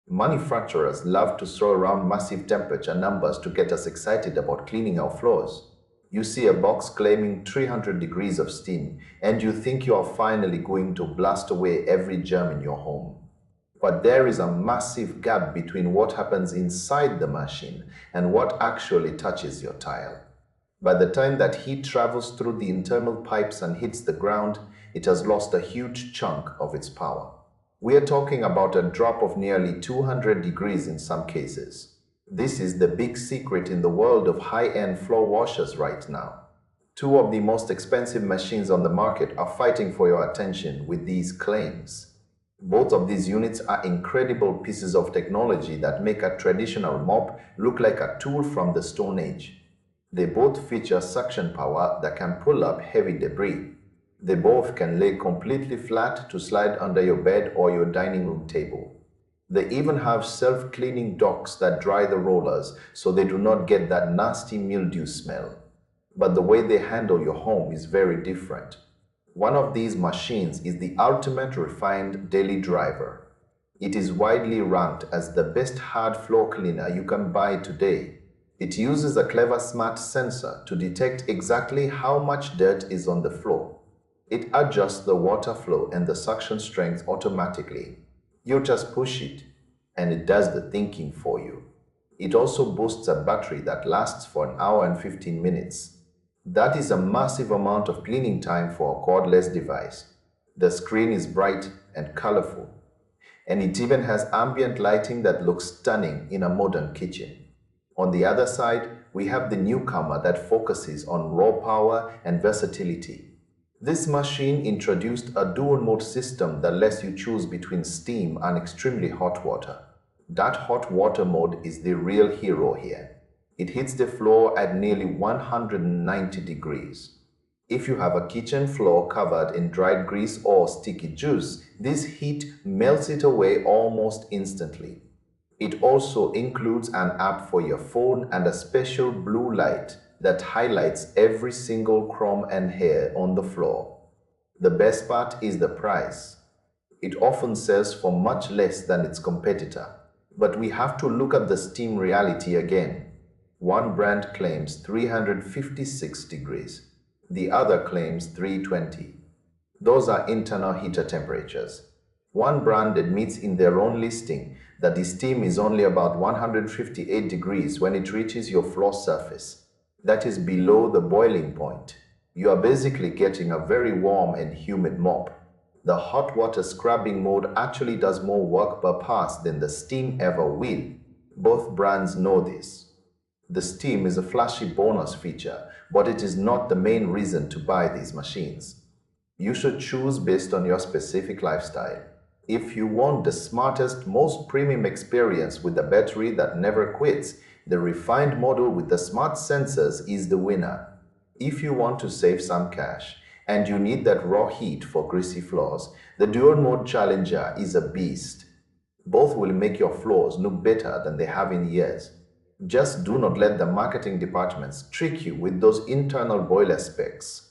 Manufacturers love to throw around massive temperature numbers to get us excited about cleaning our floors. You see a box claiming 300 degrees of steam, and you think you are finally going to blast away every germ in your home. But there is a massive gap between what happens inside the machine and what actually touches your tile. By the time that heat travels through the internal pipes and hits the ground, it has lost a huge chunk of its power. We are talking about a drop of nearly 200 degrees in some cases. This is the big secret in the world of high-end floor washers right now. Two of the most expensive machines on the market are fighting for your attention with these claims. Both of these units are incredible pieces of technology that make a traditional mop look like a tool from the Stone Age. They both feature suction power that can pull up heavy debris. They both can lay completely flat to slide under your bed or your dining room table. They even have self-cleaning docks that dry the rollers so they do not get that nasty mildew smell. But the way they handle your home is very different. One of these machines is the ultimate refined daily driver. It is widely ranked as the best hard floor cleaner you can buy today. It uses a clever smart sensor to detect exactly how much dirt is on the floor. It adjusts the water flow and the suction strength automatically. You just push it, and it does the thinking for you. It also boasts a battery that lasts for an hour and 15 minutes. That is a massive amount of cleaning time for a cordless device. The screen is bright and colorful, and it even has ambient lighting that looks stunning in a modern kitchen. On the other side, we have the newcomer that focuses on raw power and versatility. This machine introduced a dual-mode system that lets you choose between steam and extremely hot water. That hot water mode is the real hero here. It hits the floor at nearly 190 degrees. If you have a kitchen floor covered in dried grease or sticky juice, this heat melts it away almost instantly. It also includes an app for your phone and a special blue light that highlights every single crumb and hair on the floor. The best part is the price. It often sells for much less than its competitor. But we have to look at the steam reality again. One brand claims 356 degrees. The other claims 320. Those are internal heater temperatures. One brand admits in their own listing that the steam is only about 158 degrees when it reaches your floor surface. That is below the boiling point. You are basically getting a very warm and humid mop. The hot water scrubbing mode actually does more work per pass than the steam ever will. Both brands know this. The steam is a flashy bonus feature, but it is not the main reason to buy these machines. You should choose based on your specific lifestyle. If you want the smartest, most premium experience with a battery that never quits, the refined model with the smart sensors is the winner. If you want to save some cash and you need that raw heat for greasy floors, the dual mode Challenger is a beast. Both will make your floors look better than they have in years. Just do not let the marketing departments trick you with those internal boiler specs.